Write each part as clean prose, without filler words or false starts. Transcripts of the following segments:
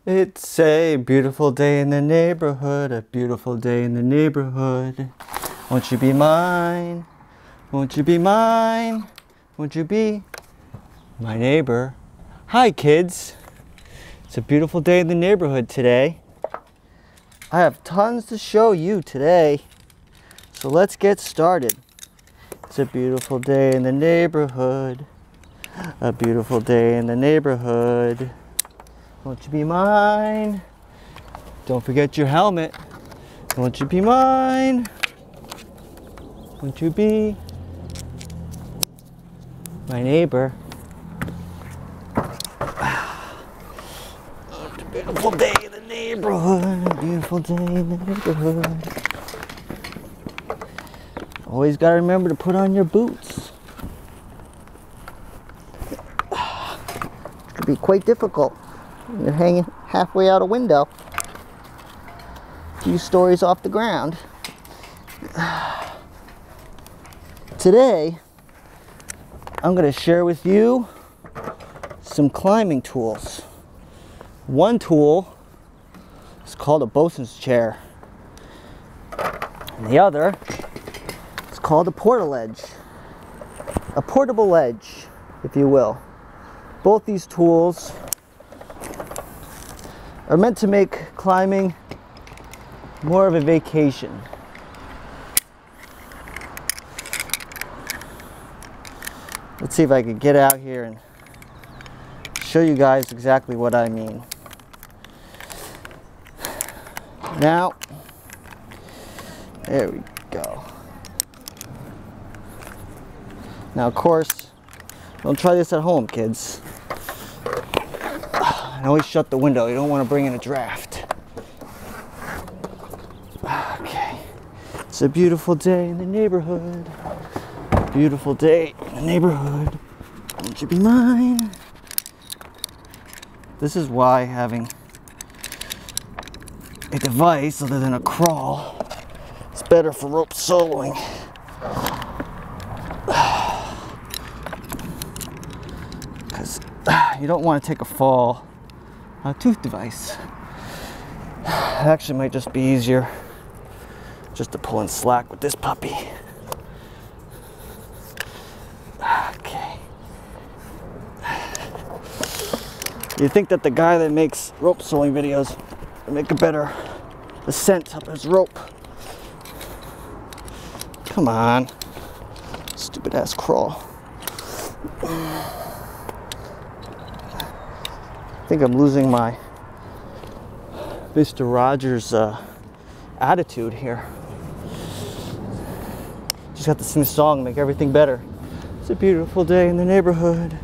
It's a beautiful day in the neighborhood, a beautiful day in the neighborhood. Won't you be mine? Won't you be mine? Won't you be my neighbor? Hi kids. It's a beautiful day in the neighborhood today. I have tons to show you today. So let's get started. It's a beautiful day in the neighborhood. A beautiful day in the neighborhood. Won't you be mine? Don't forget your helmet. Won't you be mine? Won't you be my neighbor? It's a beautiful day in the neighborhood. A beautiful day in the neighborhood. Always gotta remember to put on your boots. It could be quite difficult. You're hanging halfway out a window, a few stories off the ground. Today, I'm going to share with you some climbing tools. One tool is called a bosun's chair, and the other is called a porta ledge, a portable ledge, if you will. Both these tools are meant to make climbing more of a vacation. Let's see if I can get out here and show you guys exactly what I mean. Now, there we go. Now, of course, don't try this at home, kids. And always shut the window. You don't want to bring in a draft. Okay. It's a beautiful day in the neighborhood. Beautiful day in the neighborhood. Won't you be mine? This is why having a device other than a crawl is better for rope soloing. Because you don't want to take a fall on a tooth device. It actually might just be easier just to pull in slack with this puppy. Okay. You'd think that the guy that makes rope sewing videos would make a better ascent up his rope. Come on. Stupid ass crawl. I think I'm losing my Mr. Rogers attitude here. Just got to sing a song, make everything better. It's a beautiful day in the neighborhood.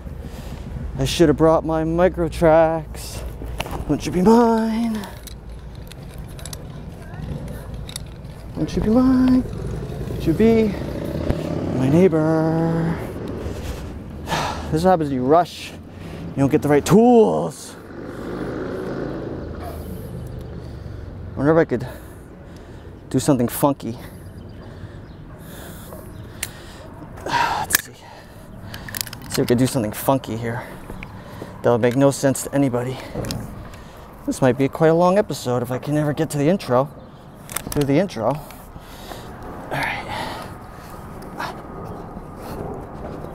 I should have brought my micro tracks. Won't you be mine? Won't you be mine? Won't you be my neighbor? This is what happens when you rush. You don't get the right tools. I wonder if I could do something funky. Let's see. Let's see if I could do something funky here. That would make no sense to anybody. This might be quite a long episode if I can never get to the intro. Through the intro. Alright.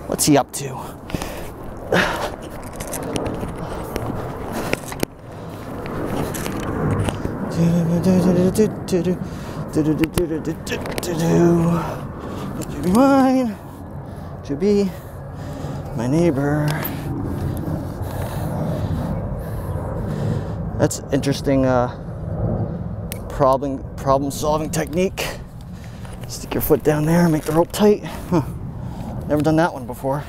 What's he up to? Would you be mine? Would you be my neighbor? That's interesting problem solving technique. Stick your foot down there, make the rope tight. Huh. Never done that one before.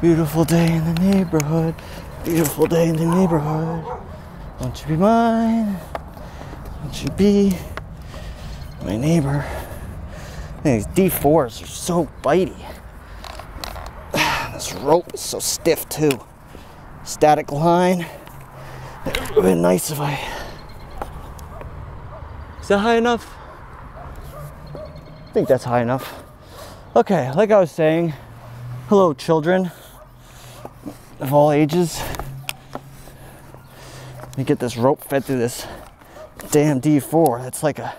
Beautiful day in the neighborhood. Beautiful day in the neighborhood. Won't you be mine? Won't you be my neighbor? These D4s are so bitey. This rope is so stiff too. Static line. It would have been nice if I... Is that high enough? I think that's high enough. Okay, like I was saying, hello children. of all ages. Let me get this rope fed through this damn D4. That's like a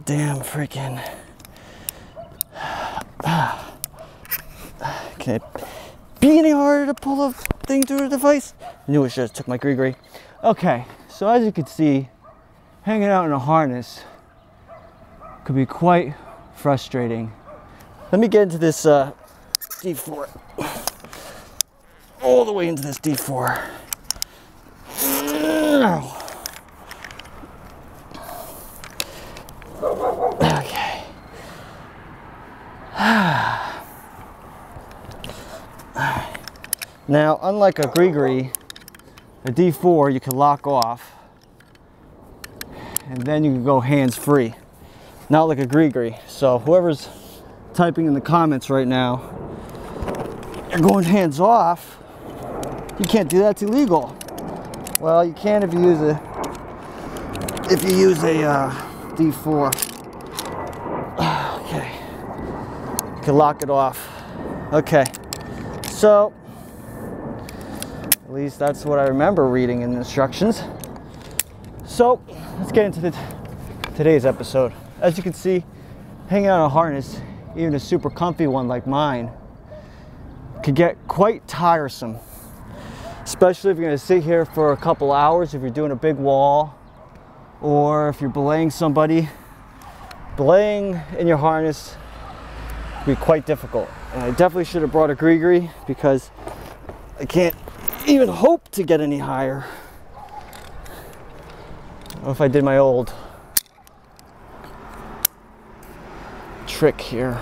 damn freaking. Can it be any harder to pull a thing through the device? I knew it should have took my gree. Okay, so as you can see, hanging out in a harness could be quite frustrating. Let me get into this D4. All the way into this D4. Okay. Now, unlike a gree, a D4 you can lock off, and then you can go hands-free. Not like a gree. So whoever's typing in the comments right now, you're going hands off, you can't do that, it's illegal. Well, you can if you use a D4. Okay, you can lock it off. Okay, so at least that's what I remember reading in the instructions. So let's get into today's episode. As you can see, hanging on a harness, even a super comfy one like mine, can get quite tiresome. Especially if you're going to sit here for a couple hours, if you're doing a big wall, or if you're belaying somebody. Belaying in your harness can be quite difficult. And I definitely should have brought a gree because I can't even hope to get any higher. Or if I did my old trick here,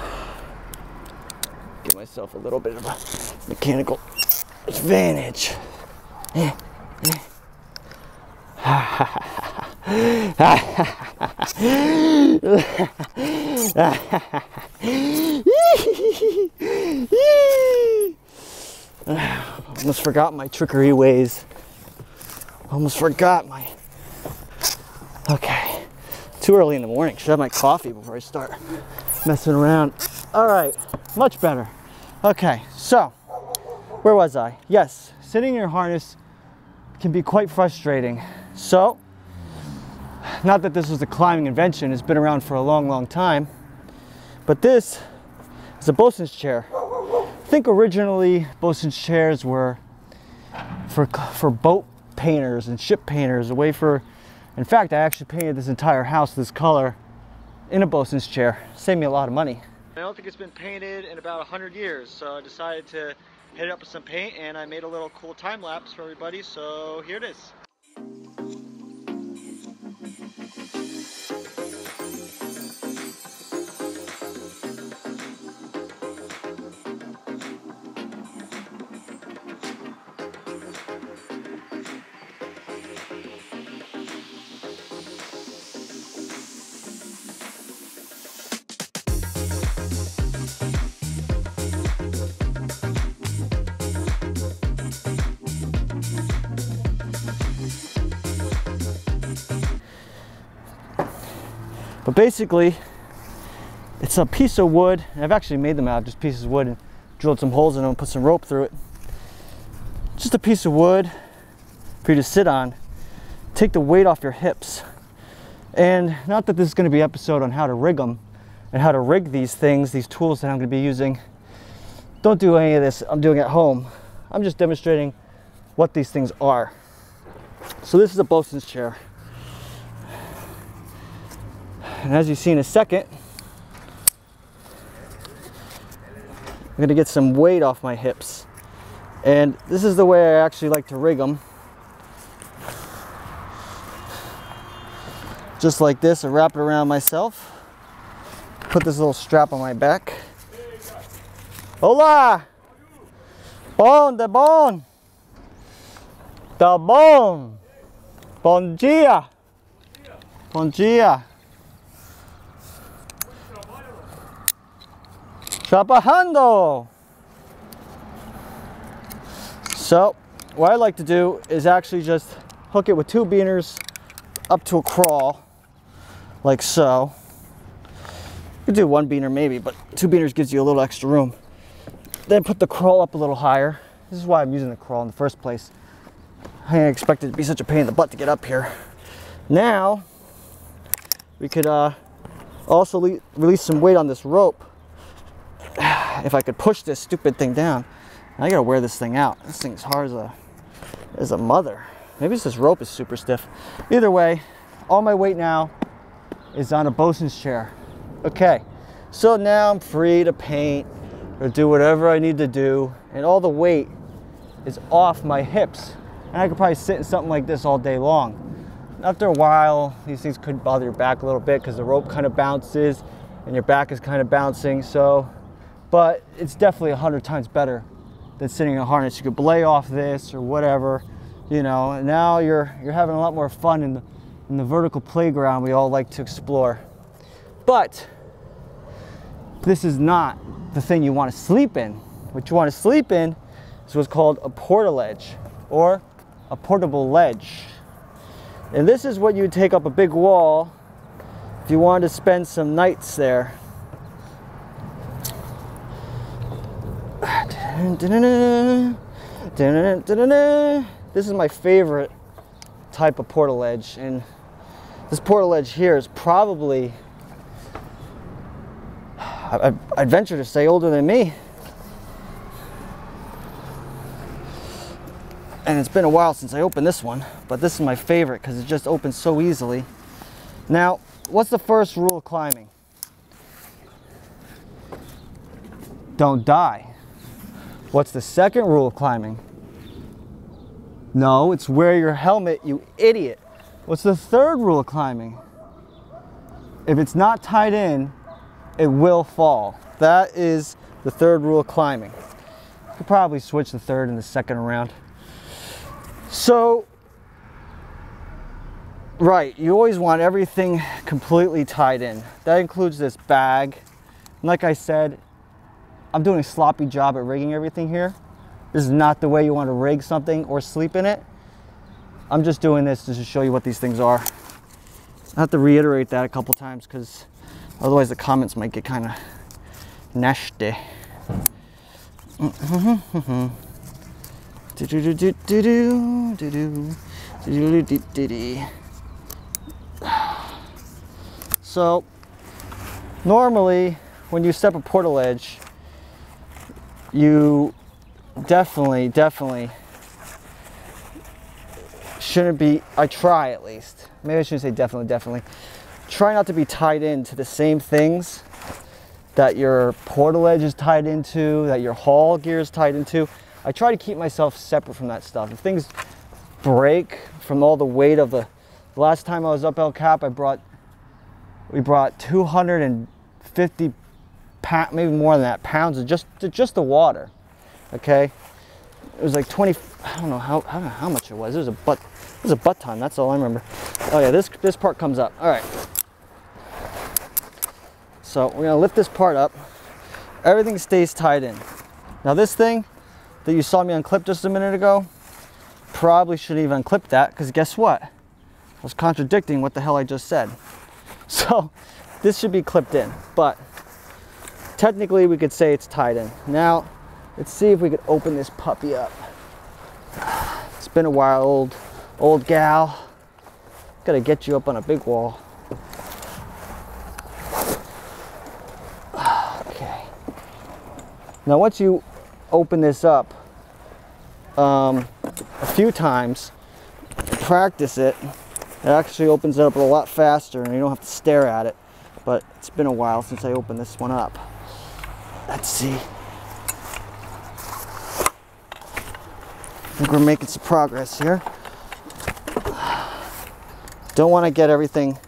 give myself a little bit of a mechanical advantage. Almost forgot my trickery ways. Almost forgot my. Okay, too early in the morning. Should have my coffee before I start messing around. All right, much better. Okay, so where was I? Yes, sitting in your harness can be quite frustrating. So, not that this was a climbing invention, it's been around for a long time, but this is a bosun's chair. I think originally bosun's chairs were for boat painters and ship painters, a way for, in fact, I actually painted this entire house this color in a bosun's chair. Saved me a lot of money. I don't think it's been painted in about 100 years, so I decided to hit it up with some paint, and I made a little cool time lapse for everybody, so here it is. But basically, it's a piece of wood. I've actually made them out of just pieces of wood and drilled some holes in them and put some rope through it. Just a piece of wood for you to sit on. Take the weight off your hips. And not that this is going to be an episode on how to rig them and how to rig these things, these tools that I'm going to be using. Don't do any of this I'm doing at home. I'm just demonstrating what these things are. So this is a bosun's chair. And as you see in a second, I'm going to get some weight off my hips. And this is the way I actually like to rig them. Just like this, I wrap it around myself. Put this little strap on my back. Hola! Bon, de bon! Da bon! Bon dia! Bon dia! Trabajando! So, what I like to do is actually just hook it with 2 beaners up to a crawl, like so. You could do 1 beaner maybe, but 2 beaners gives you a little extra room. Then put the crawl up a little higher. This is why I'm using the crawl in the first place. I didn't expect it to be such a pain in the butt to get up here. Now, we could also release some weight on this rope. If I could push this stupid thing down. I gotta wear this thing out. This thing's hard as a mother. Maybe it's this rope is super stiff. Either way, all my weight now is on a bosun's chair. Okay, so now I'm free to paint or do whatever I need to do, and all the weight is off my hips. And I could probably sit in something like this all day long. After a while, these things could bother your back a little bit because the rope kind of bounces and your back is kind of bouncing. So, but it's definitely 100 times better than sitting in a harness. You could belay off this or whatever, you know. And now you're having a lot more fun in the vertical playground we all like to explore. But this is not the thing you want to sleep in. What you want to sleep in is what's called a porta ledge, or a portable ledge. And this is what you would take up a big wall if you wanted to spend some nights there. This is my favorite type of porta ledge, and this porta ledge here is probably, I'd venture to say, older than me. And it's been a while since I opened this one, but this is my favorite because it just opens so easily. Now, what's the first rule of climbing? Don't die. What's the second rule of climbing? No, it's wear your helmet, you idiot. What's the third rule of climbing? If it's not tied in, it will fall. That is the third rule of climbing. You could probably switch the third and the second around. So, right, you always want everything completely tied in. That includes this bag. And like I said, I'm doing a sloppy job at rigging everything here. This is not the way you want to rig something or sleep in it. I'm just doing this just to show you what these things are. I have to reiterate that a couple times because otherwise the comments might get kind of nasty. So normally when you step a porta ledge, you definitely shouldn't be, I try at least, maybe I shouldn't say definitely, try not to be tied into the same things that your porta ledge is tied into, that your haul gear is tied into. I try to keep myself separate from that stuff. If things break from all the weight of the last time I was up El Cap, we brought 250 pounds, maybe more than that, pounds of just the water. Okay, it was like 20. I don't know how much it was. It was a butt ton. That's all I remember. Oh yeah, this part comes up. All right. So we're gonna lift this part up. Everything stays tied in. Now this thing that you saw me unclip just a minute ago, probably shouldn't even unclip that, because guess what? I was contradicting what the hell I just said. So this should be clipped in, but technically we could say it's tied in. Now let's see if we could open this puppy up. It's been a while, old gal. Gotta get you up on a big wall. Okay. Now once you open this up a few times, practice it, it actually opens it up a lot faster and you don't have to stare at it. But it's been a while since I opened this one up. Let's see. I think we're making some progress here. Don't want to get everything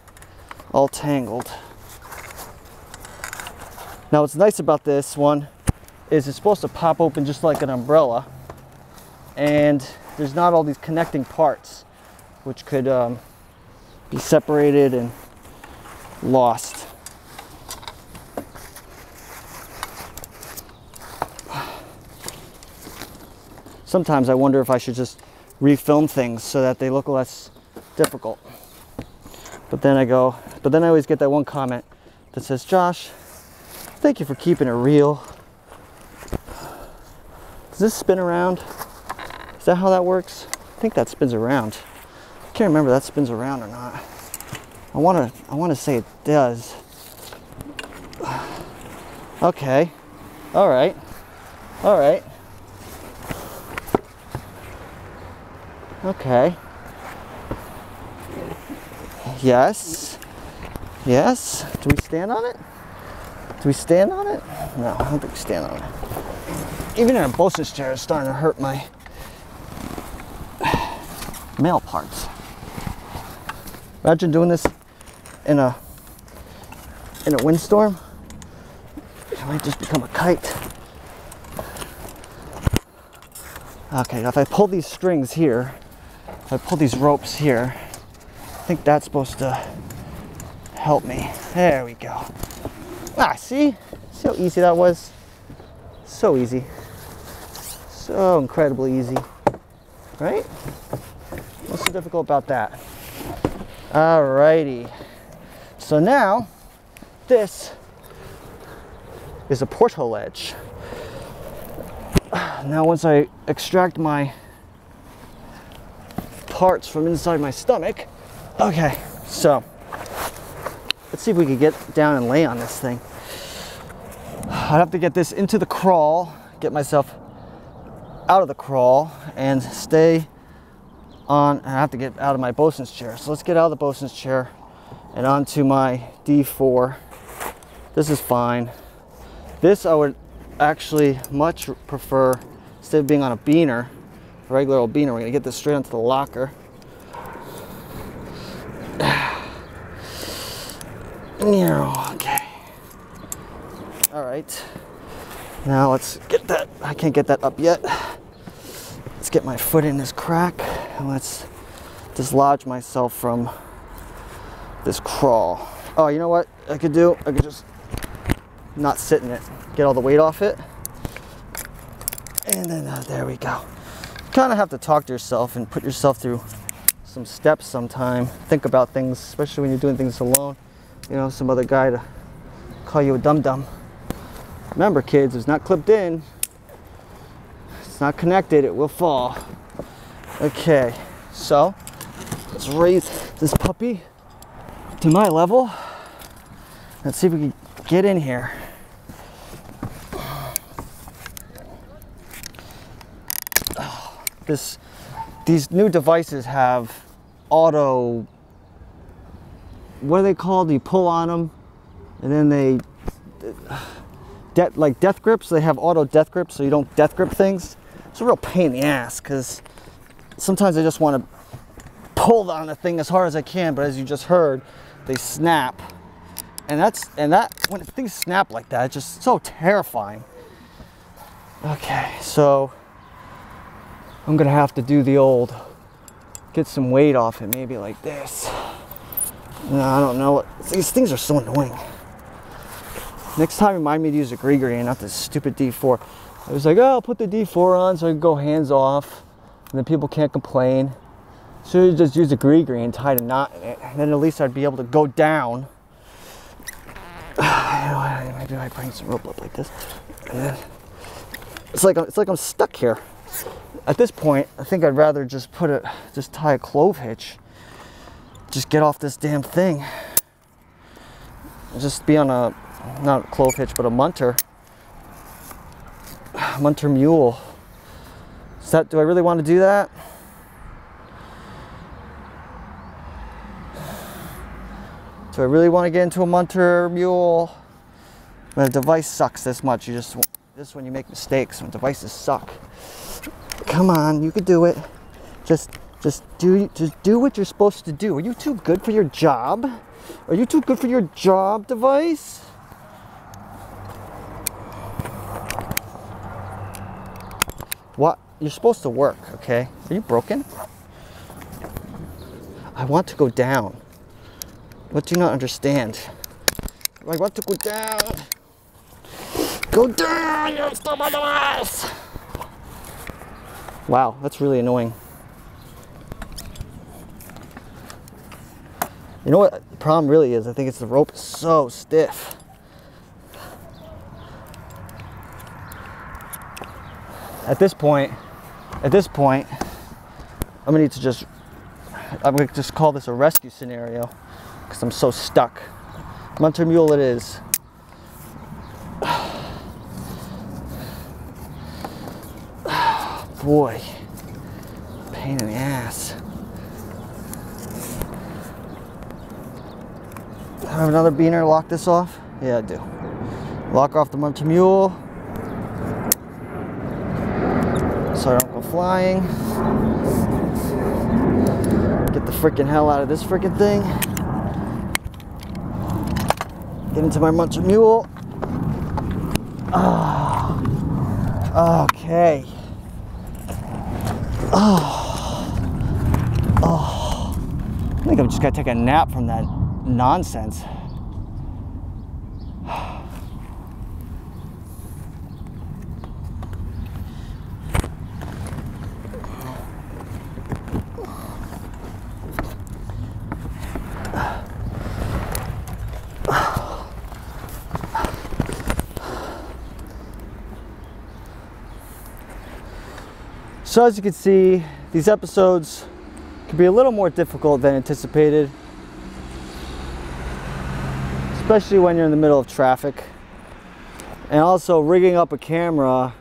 all tangled. Now what's nice about this one is it's supposed to pop open just like an umbrella, and there's not all these connecting parts which could be separated and lost. Sometimes I wonder if I should just refilm things so that they look less difficult. But then I always get that one comment that says, Josh, thank you for keeping it real. Does this spin around? Is that how that works? I think that spins around. I can't remember if that spins around or not. I wanna say it does. Okay. All right. All right. Okay. Yes. Yes. Do we stand on it? Do we stand on it? No, I don't think we stand on it. Even in a bosun's chair, it's starting to hurt my male parts. Imagine doing this in a windstorm. It might just become a kite. Okay, now if I pull these strings here, if I pull these ropes here, I think that's supposed to help me. There we go. Ah, see? See how easy that was? So easy. So incredibly easy. Right? What's so difficult about that? Alrighty. So now, this is a Porta ledge. Now once I extract my parts from inside my stomach, okay, so let's see if we can get down and lay on this thing. I'd have to get this into the crawl, get myself out of the crawl, and stay on. I have to get out of my bosun's chair. So let's get out of the bosun's chair and onto my D4. This is fine. This I would actually much prefer, instead of being on a beaner, a regular old beaner, we're gonna get this straight onto the locker. Okay. All right. Now let's get that. I can't get that up yet. Let's get my foot in this crack and let's dislodge myself from this crawl. Oh, you know what I could do? I could just not sit in it, get all the weight off it, and then there we go. You kind of have to talk to yourself and put yourself through some steps sometime. Think about things, especially when you're doing things alone. You know, some other guy to call you a dum-dum. Remember, kids, it's not clipped in. It's not connected, it will fall. Okay, so let's raise this puppy to my level. Let's see if we can get in here. These new devices have auto, what are they called? You pull on them and then they, like death grips, they have auto death grips so you don't death grip things. It's a real pain in the ass because sometimes I just want to pull on the thing as hard as I can, but as you just heard, they snap. And when things snap like that, it's just so terrifying. Okay, so I'm gonna have to do the old, get some weight off it, maybe like this. No, I don't know. These things are so annoying. Next time, remind me to use a gree-gree and not this stupid D4. I was like, oh, I'll put the D4 on so I can go hands off, and then people can't complain. So you just use a gree-gree and tie a knot in it, and then at least I'd be able to go down. You know, maybe I bring some rope up like this. And then it's like I'm stuck here. At this point, I think I'd rather just tie a clove hitch. Just get off this damn thing. Just be on a, not a clove hitch, but a munter mule. Do I really want to do that? Do I really want to get into a munter mule? When a device sucks this much, this is when you make mistakes, when devices suck. Come on, you could do it. Just do what you're supposed to do. Are you too good for your job? Are you too good for your job, device? What? You're supposed to work, okay? Are you broken? I want to go down. What do you not understand? I want to go down. Go down, you stole my device! Wow, that's really annoying. You know what the problem really is? I think it's the rope is so stiff. At this point, I'm gonna need to just, I'm gonna just call this a rescue scenario because I'm so stuck. Munter mule it is. Boy, pain in the ass. Have another beaner lock this off? Yeah, I do. Lock off the Munter mule so I don't go flying. Get the freaking hell out of this freaking thing. Get into my Munter mule. Oh, okay. Oh, I think I'm just gonna take a nap from that nonsense. So as you can see, these episodes can be a little more difficult than anticipated, especially when you're in the middle of traffic. And also rigging up a camera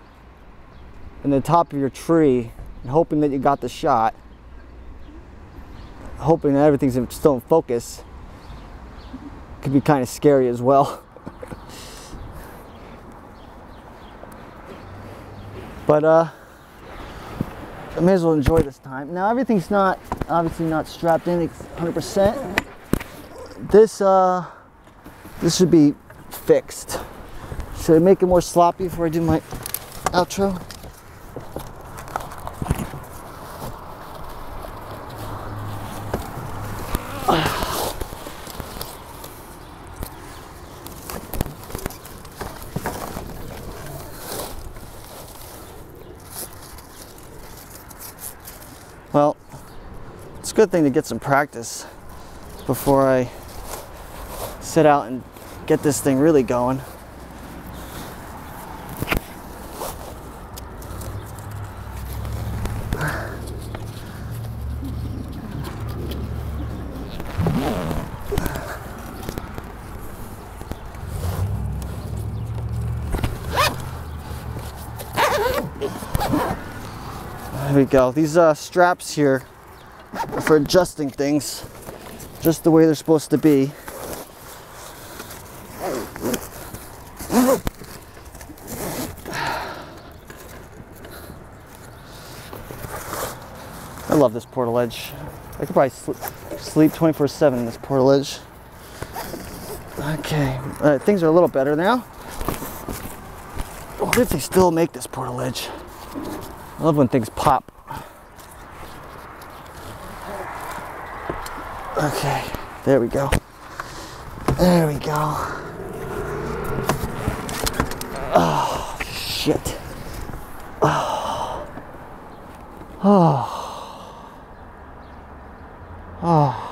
in the top of your tree and hoping that you got the shot, hoping that everything's still in focus, could be kind of scary as well. But I may as well enjoy this time. Now everything's not, obviously not strapped in 100%. This should be fixed. Should I make it more sloppy before I do my outro? Well, it's a good thing to get some practice before I set out and get this thing really going. There we go. These straps here are for adjusting things just the way they're supposed to be. I love this Porta Ledge. I could probably sleep 24/7 in this Porta Ledge. Okay, things are a little better now. What if they still make this Porta Ledge? I love when things pop. Okay, there we go. There we go. Oh, shit. Oh. Oh. Oh.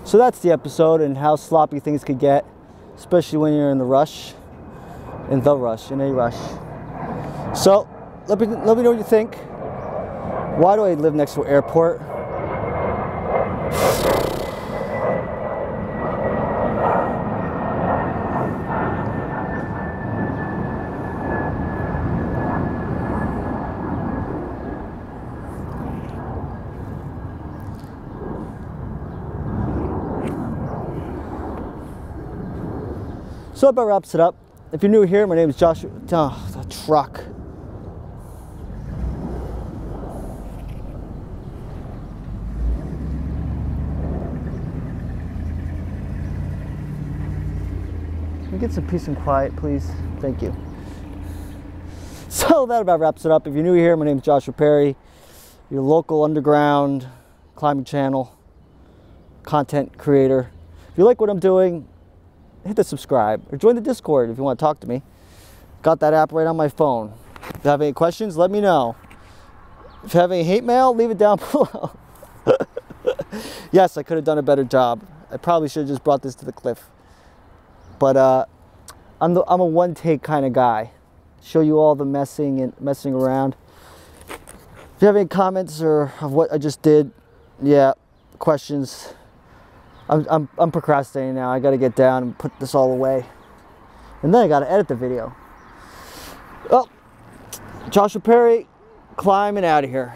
So that's the episode and how sloppy things could get, especially when you're in a rush. So let me know what you think. Why do I live next to an airport? So that about wraps it up. If you're new here, my name is Joshua. Oh, the truck. Can we get some peace and quiet, please? Thank you. So that about wraps it up. If you're new here, my name is Joshua Perry, your local underground climbing channel content creator. If you like what I'm doing, hit the subscribe or join the Discord if you want to talk to me. Got that app right on my phone. If you have any questions, let me know. If you have any hate mail, leave it down below. Yes, I could have done a better job. I probably should have just brought this to the cliff. But I'm a one-take kind of guy. Show you all the messing around. If you have any comments or of what I just did, yeah, questions. I'm procrastinating now. I got to get down and put this all away, and then I got to edit the video. Well, Joshua Perry, climbing out of here.